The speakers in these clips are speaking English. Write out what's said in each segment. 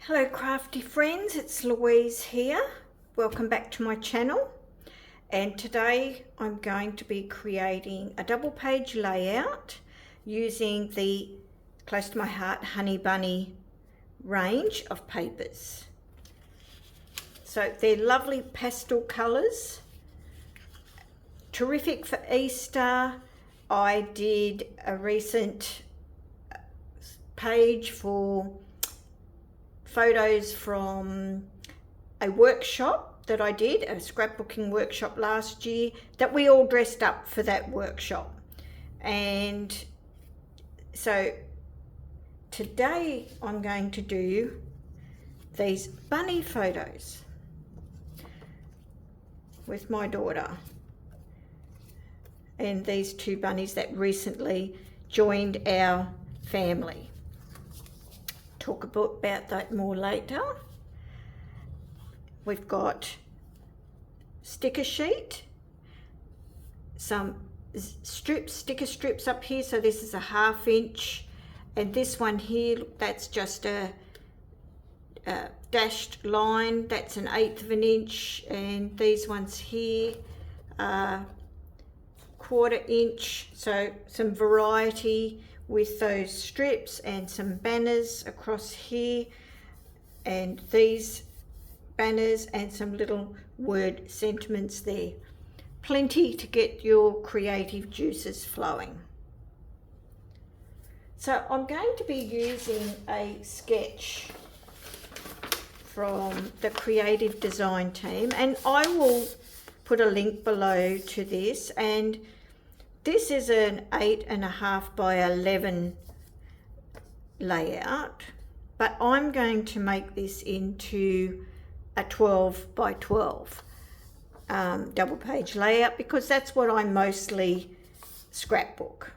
Hello crafty friends, it's Louise here. Welcome back to my channel, and today I'm going to be creating a double page layout using the Close to My Heart Honey Bunny range of papers. So they're lovely pastel colours, terrific for Easter. I did a recent page for photos from a workshop that I did, a scrapbooking workshop last year, that we all dressed up for that workshop. And so today I'm going to do these bunny photos with my daughter and these two bunnies that recently joined our family. Talk about that more later. We've got sticker sheet, some sticker strips up here, so this is a 1/2 inch, and this one here, that's just a dashed line, that's an 1/8 of an inch, and these ones here are 1/4 inch, so some variety with those strips and some banners across here, and these banners and some little word sentiments there. Plenty to get your creative juices flowing. So I'm going to be using a sketch from the creative design team, and I will put a link below to this. And this is an 8.5 by 11 layout, but I'm going to make this into a 12 by 12 double page layout because that's what I mostly scrapbook.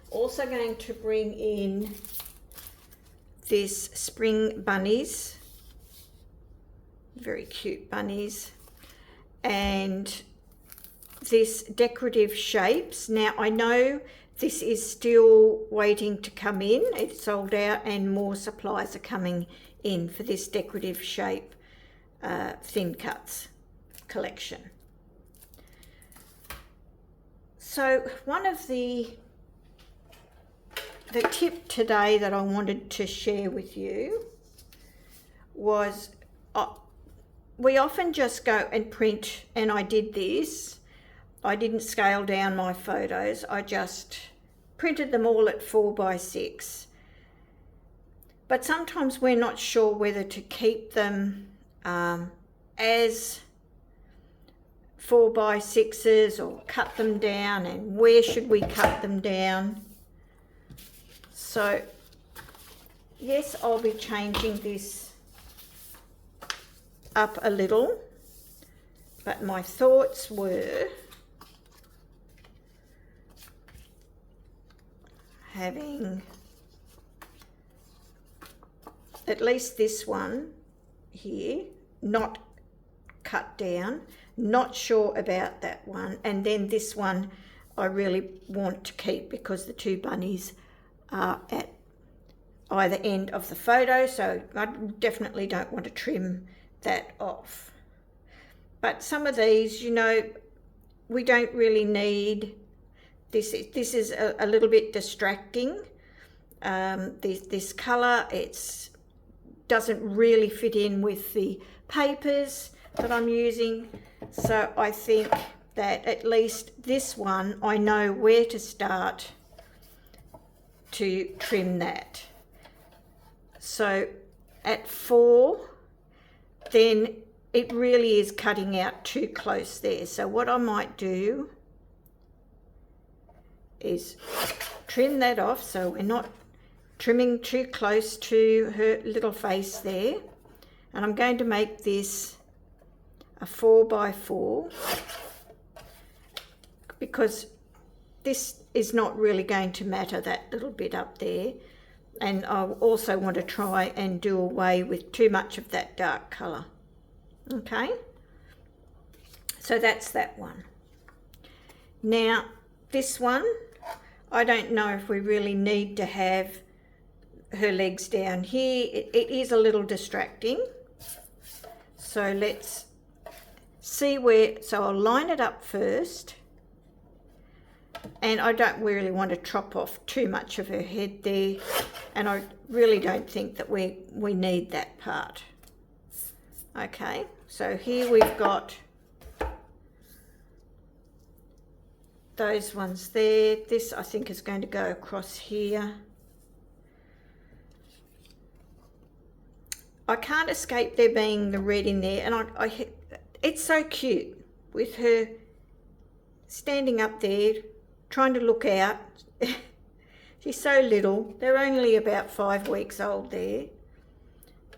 Also going to bring in this spring bunnies, very cute bunnies, and this decorative shapes. Now I know this is still waiting to come in, it's sold out, and more supplies are coming in for this decorative shape thin cuts collection. So one of the tip today that I wanted to share with you was we often just go and print, and I did this. I didn't scale down my photos, I just printed them all at 4 by 6. But sometimes we're not sure whether to keep them as 4 by 6s or cut them down, and where should we cut them down. So yes, I'll be changing this up a little, but my thoughts were having at least this one here not cut down, not sure about that one, and then this one I really want to keep because the two bunnies are at either end of the photo, so I definitely don't want to trim that off. But some of these, you know, we don't really need. This is a little bit distracting. This colour, it doesn't really fit in with the papers that I'm using. So I think that at least this one, I know where to start to trim that. So at 4, then it really is cutting out too close there. So what I might do is trim that off so we're not trimming too close to her little face there. And I'm going to make this a 4 by 4 because this is not really going to matter, that little bit up there. And I also want to try and do away with too much of that dark colour. Okay, so that's that one. Now this one, I don't know if we really need to have her legs down here. It is a little distracting. So let's see where, so I'll line it up first. And I don't really want to chop off too much of her head there. And I really don't think that we need that part. Okay, so here we've got those ones there. This I think is going to go across here. I can't escape there being the red in there, and it's so cute with her standing up there trying to look out. She's so little. They're only about 5 weeks old there,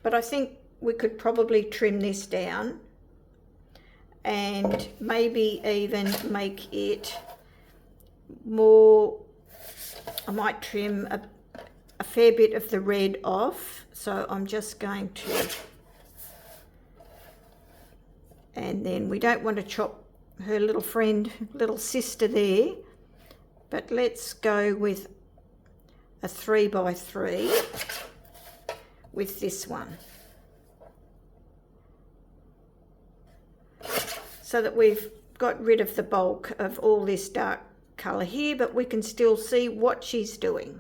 but I think we could probably trim this down and maybe even make it more. I might trim a fair bit of the red off, so I'm just going to, and then we don't want to chop her little friend, little sister there, but let's go with a 3x3 with this one, so that we've got rid of the bulk of all this dark colour here, but we can still see what she's doing.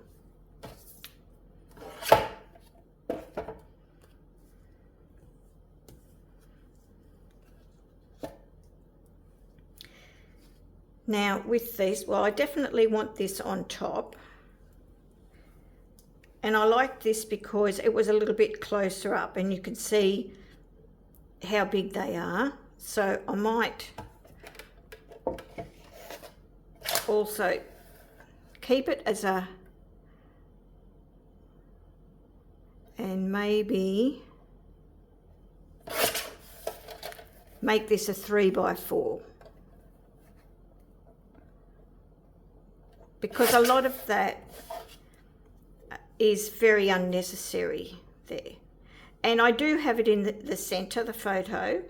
Now with these, well, I definitely want this on top. And I like this because it was a little bit closer up and you can see how big they are. So I might also keep it as a, and maybe make this a 3x4. Because a lot of that is very unnecessary there. And I do have it in the centre, the photo,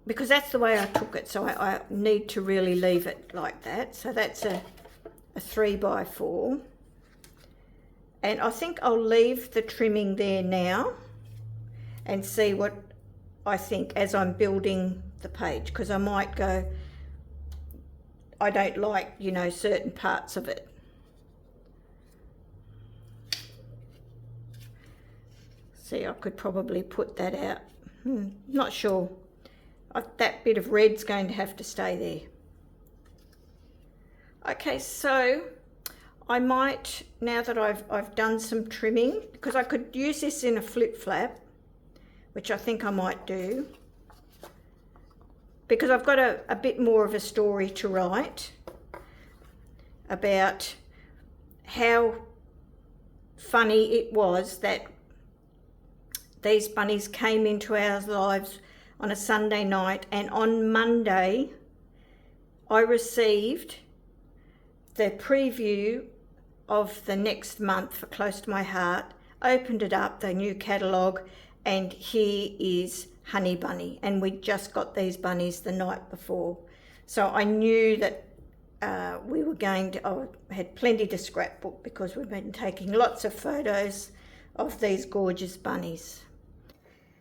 because that's the way I took it, so I need to really leave it like that. So that's a 3x4. And I think I'll leave the trimming there now and see what I think as I'm building the page, because I might go, I don't like, you know, certain parts of it. See, I could probably put that out. Not sure. That bit of red's going to have to stay there. Okay, so I might, now that I've done some trimming, because I could use this in a flip flap, which I think I might do, because I've got a bit more of a story to write about how funny it was that these bunnies came into our lives on a Sunday night, and on Monday I received the preview of the next month for Close to My Heart, opened it up, the new catalogue, and here is Honey Bunny, and we just got these bunnies the night before. So I knew that we were going to, I had plenty to scrapbook because we've been taking lots of photos of these gorgeous bunnies.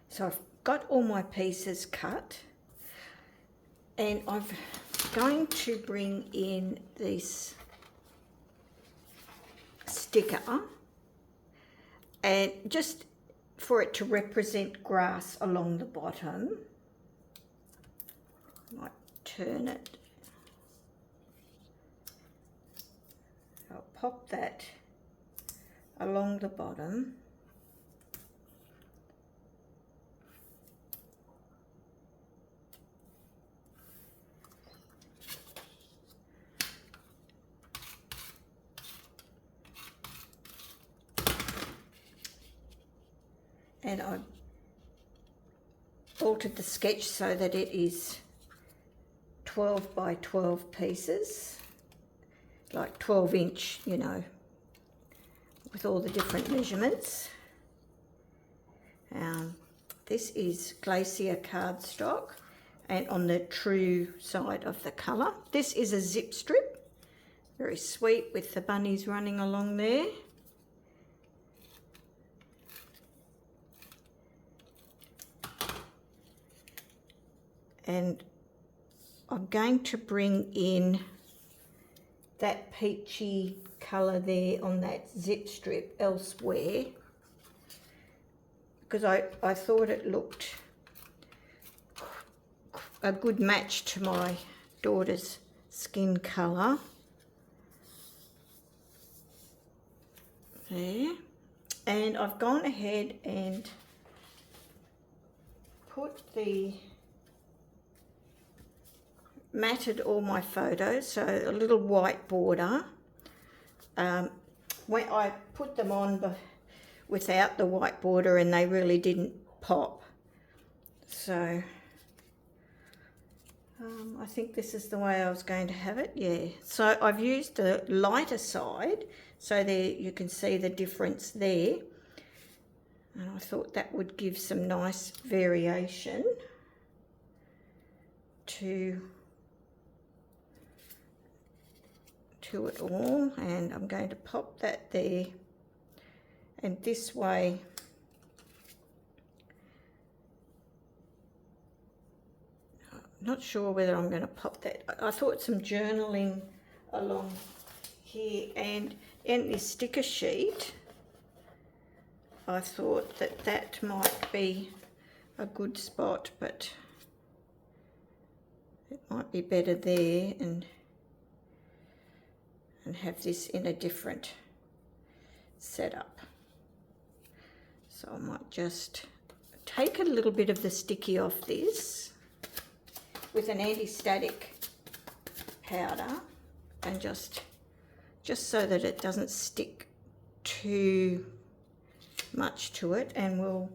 So I've got all my pieces cut, and I'm going to bring in this sticker, and just for it to represent grass along the bottom. I might turn it. I'll pop that along the bottom. And I altered the sketch so that it is 12 by 12 pieces, like 12-inch, you know, with all the different measurements. This is Glacier cardstock, and on the true side of the colour. This is a zip strip, very sweet with the bunnies running along there. and I'm going to bring in that peachy colour there on that zip strip elsewhere, because I thought it looked a good match to my daughter's skin colour. There. And I've gone ahead and matted all my photos, so a little white border. When I put them on without the white border, and they really didn't pop. So I think this is the way I was going to have it, yeah. So I've used the lighter side, so there you can see the difference there. And I thought that would give some nice variation to it all. And I'm going to pop that there. And this way, not sure whether I'm going to pop that. I thought some journaling along here, and in this sticker sheet, I thought that might be a good spot, but it might be better there, and have this in a different setup. So I might just take a little bit of the sticky off this with an anti-static powder, and just so that it doesn't stick too much to it, and we'll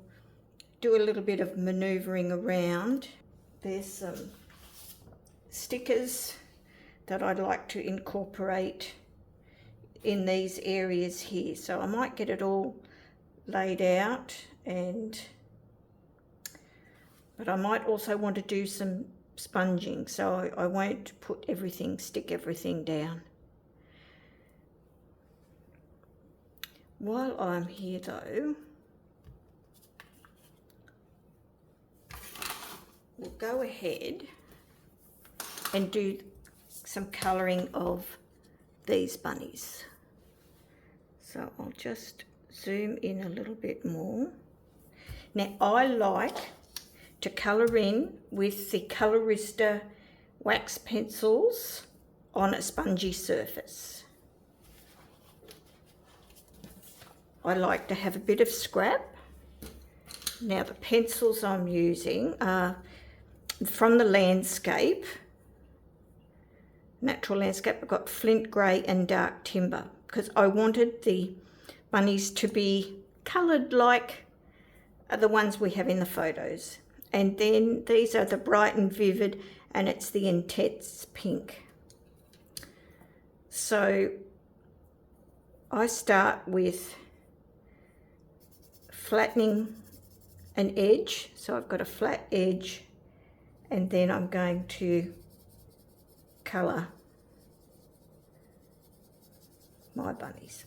do a little bit of maneuvering around. There's some stickers that I'd like to incorporate in these areas here, so I might get it all laid out, but I might also want to do some sponging, so I won't stick everything down. While I'm here though, we'll go ahead and do some colouring of these bunnies. So I'll just zoom in a little bit more. Now I like to colour in with the Colorista wax pencils on a spongy surface. I like to have a bit of scrap. Now the pencils I'm using are from the landscape, natural landscape. I've got flint grey and dark timber, because I wanted the bunnies to be coloured like the ones we have in the photos. And then these are the bright and vivid, and it's the intense pink. So I start with flattening an edge, so I've got a flat edge, and then I'm going to colour my bunnies.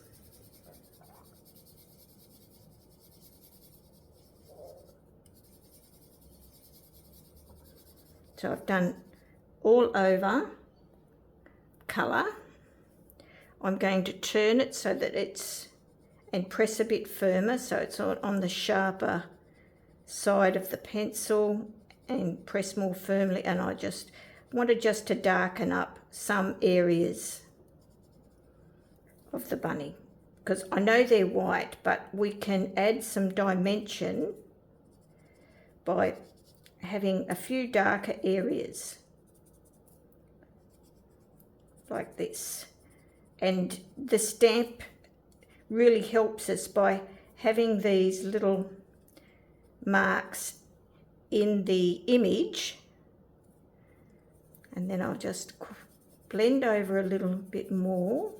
So I've done all over colour. I'm going to turn it so that and press a bit firmer, so it's on the sharper side of the pencil, and press more firmly. And I just wanted to darken up some areas of the bunny, because I know they're white, but we can add some dimension by having a few darker areas like this. And the stamp really helps us by having these little marks in the image. And then I'll just blend over a little bit more,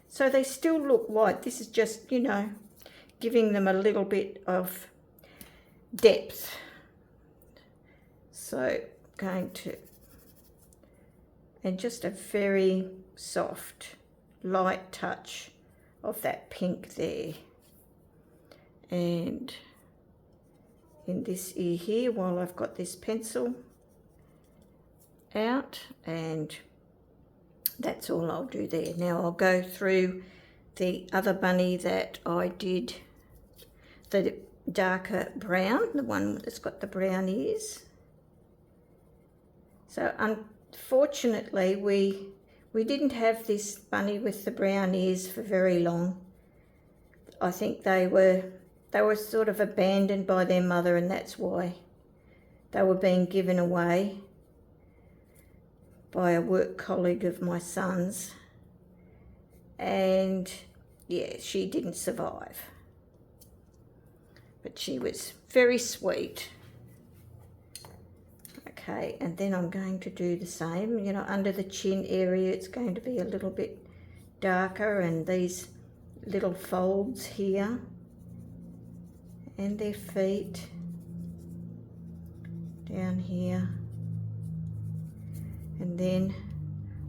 so they still look white. This is just, you know, giving them a little bit of depth. So going to, and just a very soft, light touch of that pink there. And in this ear here, while I've got this pencil, out, and that's all I'll do there. Now I'll go through the other bunny that I did, the darker brown, the one that's got the brown ears. So unfortunately we didn't have this bunny with the brown ears for very long. I think they were sort of abandoned by their mother, and that's why they were being given away by a work colleague of my son's, and yeah, she didn't survive, but she was very sweet. Okay, and then I'm going to do the same, you know, under the chin area it's going to be a little bit darker, and these little folds here, and their feet down here, and then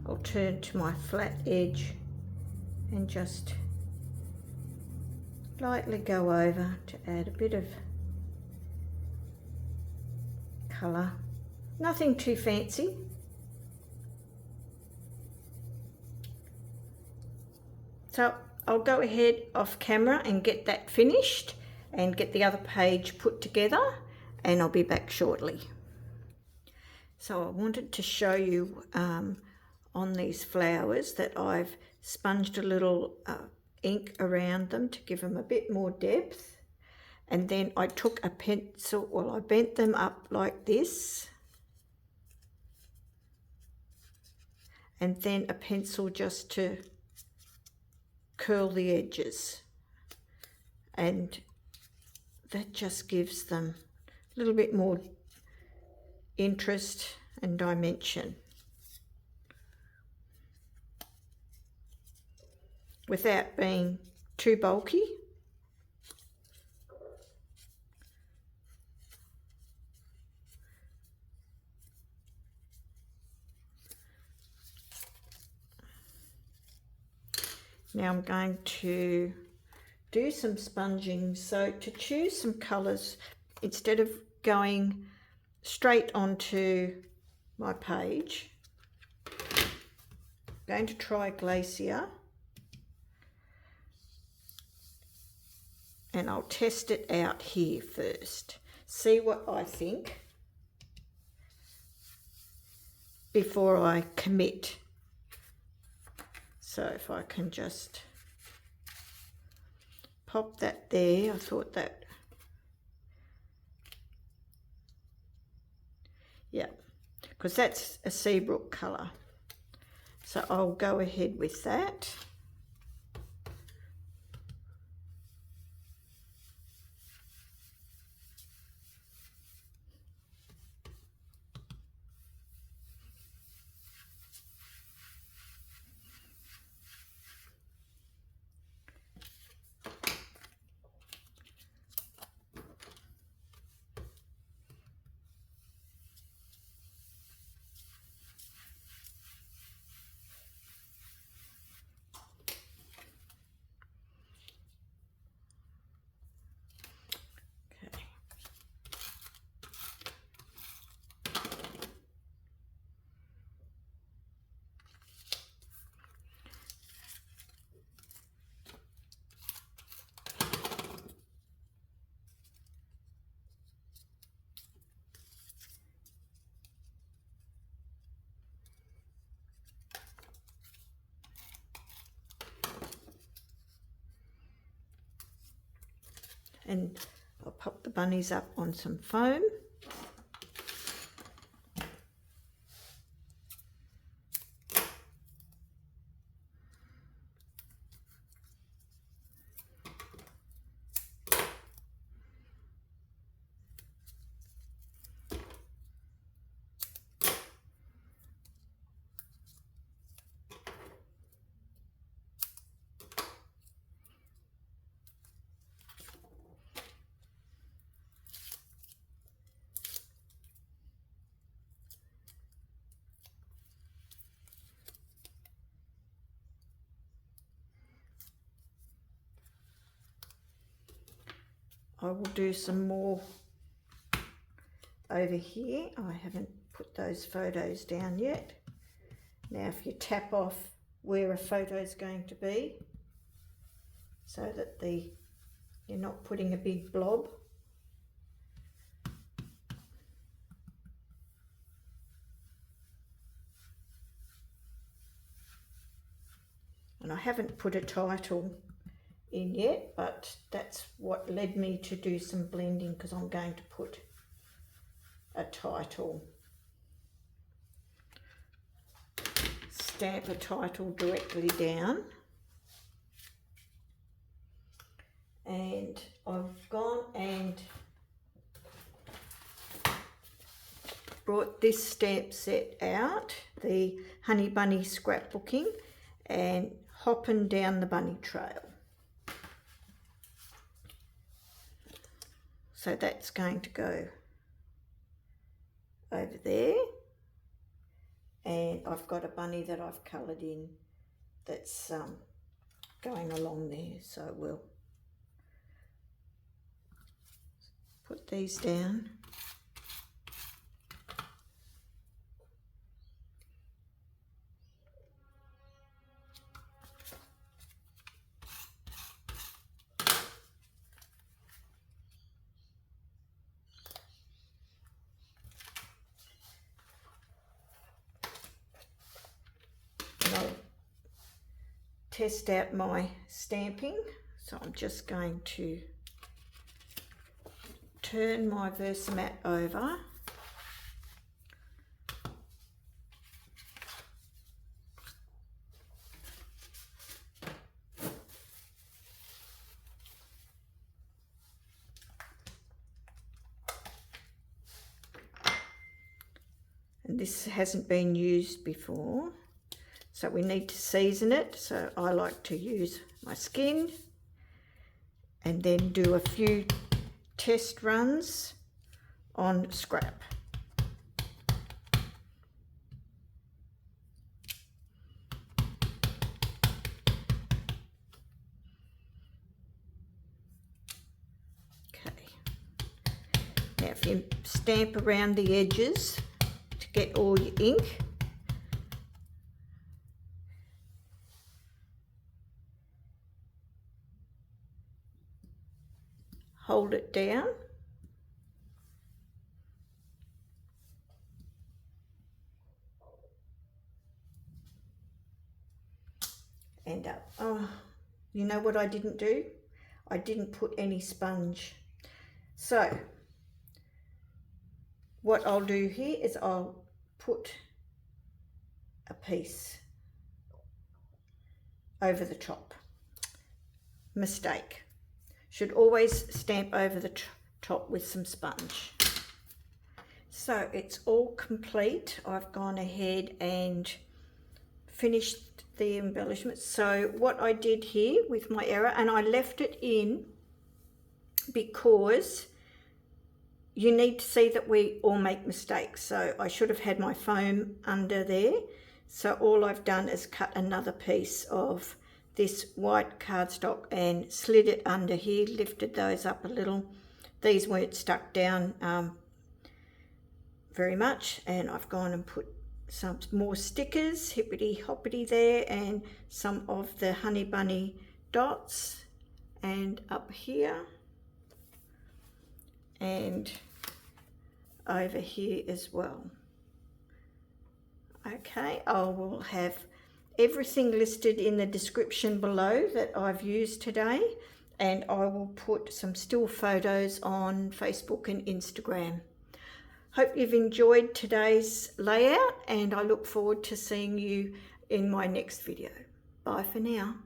I'll turn to my flat edge and just lightly go over to add a bit of colour. Nothing too fancy. So I'll go ahead off camera and get that finished and get the other page put together, and I'll be back shortly. So I wanted to show you on these flowers that I've sponged a little ink around them to give them a bit more depth, and then I took a pencil, well, I bent them up like this, and then a pencil just to curl the edges, and that just gives them a little bit more interest and dimension without being too bulky. Now I'm going to do some sponging. So to choose some colours, instead of going straight onto my page, I'm going to try Glacier, and I'll test it out here first, see what I think before I commit. So if I can just pop that there, I thought that, yeah, because that's a Seabrook colour. So I'll go ahead with that. And I'll pop the bunnies up on some foam. I will do some more over here. I haven't put those photos down yet. Now if you tap off where a photo is going to be, so that you're not putting a big blob. And I haven't put a title in yet, but that's what led me to do some blending, because I'm going to put a title. Stamp a title directly down. And I've gone and brought this stamp set out, the Honey Bunny Scrapbooking, and hopping down the bunny trail. So that's going to go over there. And I've got a bunny that I've coloured in that's going along there, so we'll put these down. And I'll test out my stamping, so I'm just going to turn my Versamat over . And this hasn't been used before, so we need to season it. So I like to use my skin and then do a few test runs on scrap. Okay. Now if you stamp around the edges to get all your ink, hold it down and up. Oh, you know what I didn't do? I didn't put any sponge. So what I'll do here is I'll put a piece over the top. Mistake. Should always stamp over the top with some sponge. So it's all complete. I've gone ahead and finished the embellishments. So what I did here with my error, and I left it in because you need to see that we all make mistakes. So I should have had my foam under there. So all I've done is cut another piece of this white cardstock and slid it under here, lifted those up a little. These weren't stuck down very much, and I've gone and put some more stickers, hippity hoppity there, and some of the Honey Bunny dots, and up here and over here as well. Okay, I will have everything listed in the description below that I've used today, and I will put some still photos on Facebook and Instagram. Hope you've enjoyed today's layout, and I look forward to seeing you in my next video. Bye for now.